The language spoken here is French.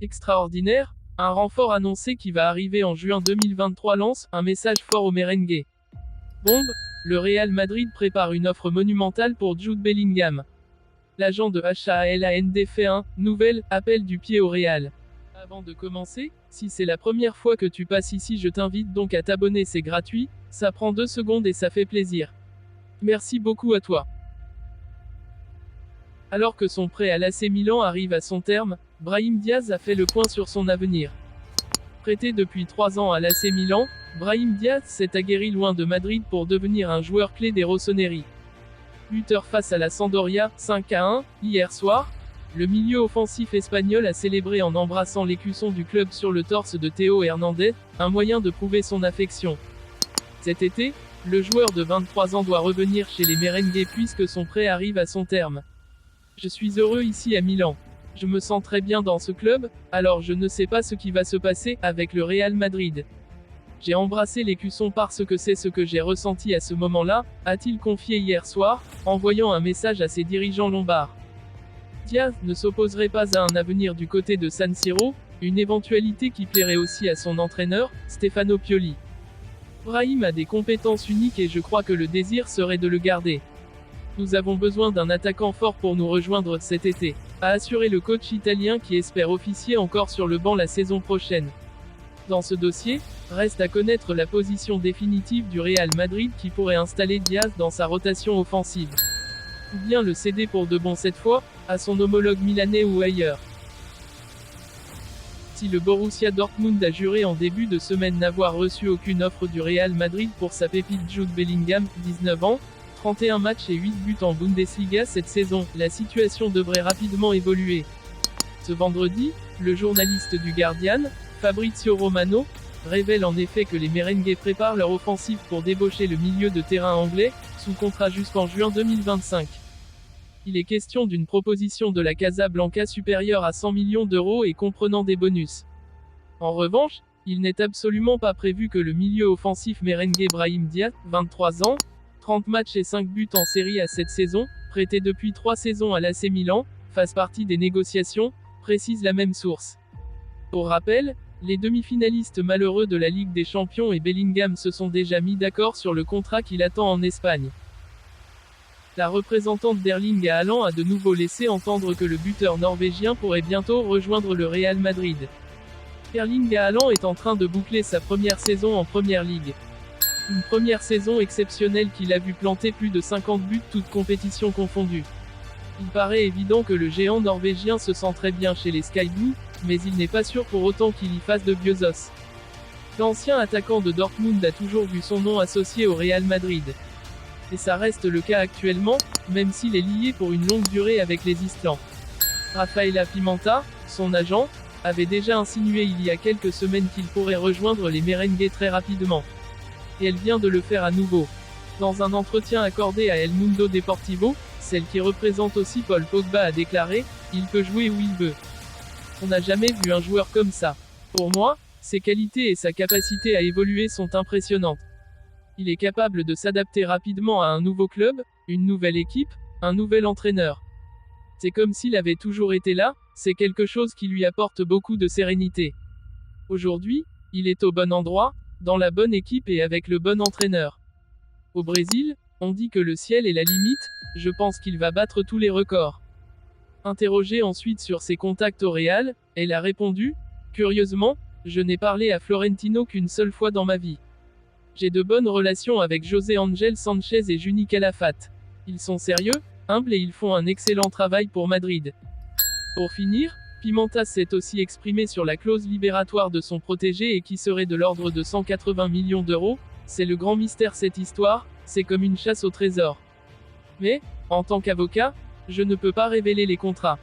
Extraordinaire, un renfort annoncé qui va arriver en juin 2023 lance un message fort aux merengues. Bombe, le Real Madrid prépare une offre monumentale pour Jude Bellingham. L'agent de HALAND fait un nouvel appel du pied au Real. Avant de commencer, si c'est la première fois que tu passes ici, je t'invite donc à t'abonner, c'est gratuit, ça prend 2 secondes et ça fait plaisir. Merci beaucoup à toi. Alors que son prêt à l'AC Milan arrive à son terme, Brahim Diaz a fait le point sur son avenir. Prêté depuis 3 ans à l'AC Milan, Brahim Diaz s'est aguerri loin de Madrid pour devenir un joueur clé des Rossoneri. Buteur face à la Sampdoria, 5-1, hier soir, le milieu offensif espagnol a célébré en embrassant l'écusson du club sur le torse de Théo Hernandez, un moyen de prouver son affection. Cet été, le joueur de 23 ans doit revenir chez les merengues puisque son prêt arrive à son terme. Je suis heureux ici à Milan. Je me sens très bien dans ce club, alors je ne sais pas ce qui va se passer avec le Real Madrid. J'ai embrassé l'écusson parce que c'est ce que j'ai ressenti à ce moment-là, a-t-il confié hier soir, envoyant un message à ses dirigeants lombards. Diaz ne s'opposerait pas à un avenir du côté de San Siro, une éventualité qui plairait aussi à son entraîneur, Stefano Pioli. Brahim a des compétences uniques et je crois que le désir serait de le garder. Nous avons besoin d'un attaquant fort pour nous rejoindre cet été, a assuré le coach italien qui espère officier encore sur le banc la saison prochaine. Dans ce dossier, reste à connaître la position définitive du Real Madrid qui pourrait installer Diaz dans sa rotation offensive. Ou bien le céder pour de bon cette fois, à son homologue milanais ou ailleurs. Si le Borussia Dortmund a juré en début de semaine n'avoir reçu aucune offre du Real Madrid pour sa pépite Jude Bellingham, 19 ans, 31 matchs et 8 buts en Bundesliga cette saison, la situation devrait rapidement évoluer. Ce vendredi, le journaliste du Guardian, Fabrizio Romano, révèle en effet que les merengues préparent leur offensive pour débaucher le milieu de terrain anglais, sous contrat jusqu'en juin 2025. Il est question d'une proposition de la Casablanca supérieure à 100 millions d'euros et comprenant des bonus. En revanche, il n'est absolument pas prévu que le milieu offensif merengue Brahim Diaz, 23 ans, 30 matchs et 5 buts en série à cette saison, prêté depuis 3 saisons à l'AC Milan, fasse partie des négociations, précise la même source. Pour rappel, les demi-finalistes malheureux de la Ligue des Champions et Bellingham se sont déjà mis d'accord sur le contrat qu'il attend en Espagne. La représentante d'Erling Haaland a de nouveau laissé entendre que le buteur norvégien pourrait bientôt rejoindre le Real Madrid. Erling Haaland est en train de boucler sa première saison en Première Ligue. Une première saison exceptionnelle qui l'a vu planter plus de 50 buts toutes compétitions confondues. Il paraît évident que le géant norvégien se sent très bien chez les Sky Blues, mais il n'est pas sûr pour autant qu'il y fasse de vieux os. L'ancien attaquant de Dortmund a toujours vu son nom associé au Real Madrid. Et ça reste le cas actuellement, même s'il est lié pour une longue durée avec les Islands. Rafaela Pimenta, son agent, avait déjà insinué il y a quelques semaines qu'il pourrait rejoindre les merengues très rapidement. Et elle vient de le faire à nouveau. Dans un entretien accordé à El Mundo Deportivo, celle qui représente aussi Paul Pogba a déclaré « Il peut jouer où il veut. On n'a jamais vu un joueur comme ça. Pour moi, ses qualités et sa capacité à évoluer sont impressionnantes. Il est capable de s'adapter rapidement à un nouveau club, une nouvelle équipe, un nouvel entraîneur. C'est comme s'il avait toujours été là, c'est quelque chose qui lui apporte beaucoup de sérénité. Aujourd'hui, il est au bon endroit, dans la bonne équipe et avec le bon entraîneur. Au Brésil, on dit que le ciel est la limite, je pense qu'il va battre tous les records. » Interrogée ensuite sur ses contacts au Real, elle a répondu « Curieusement, je n'ai parlé à Florentino qu'une seule fois dans ma vie. J'ai de bonnes relations avec José Ángel Sánchez et Juni Calafate. Ils sont sérieux, humbles et ils font un excellent travail pour Madrid. » Pour finir, Pimenta s'est aussi exprimé sur la clause libératoire de son protégé et qui serait de l'ordre de 180 millions d'euros. C'est le grand mystère cette histoire, c'est comme une chasse au trésor. Mais, en tant qu'avocat, je ne peux pas révéler les contrats.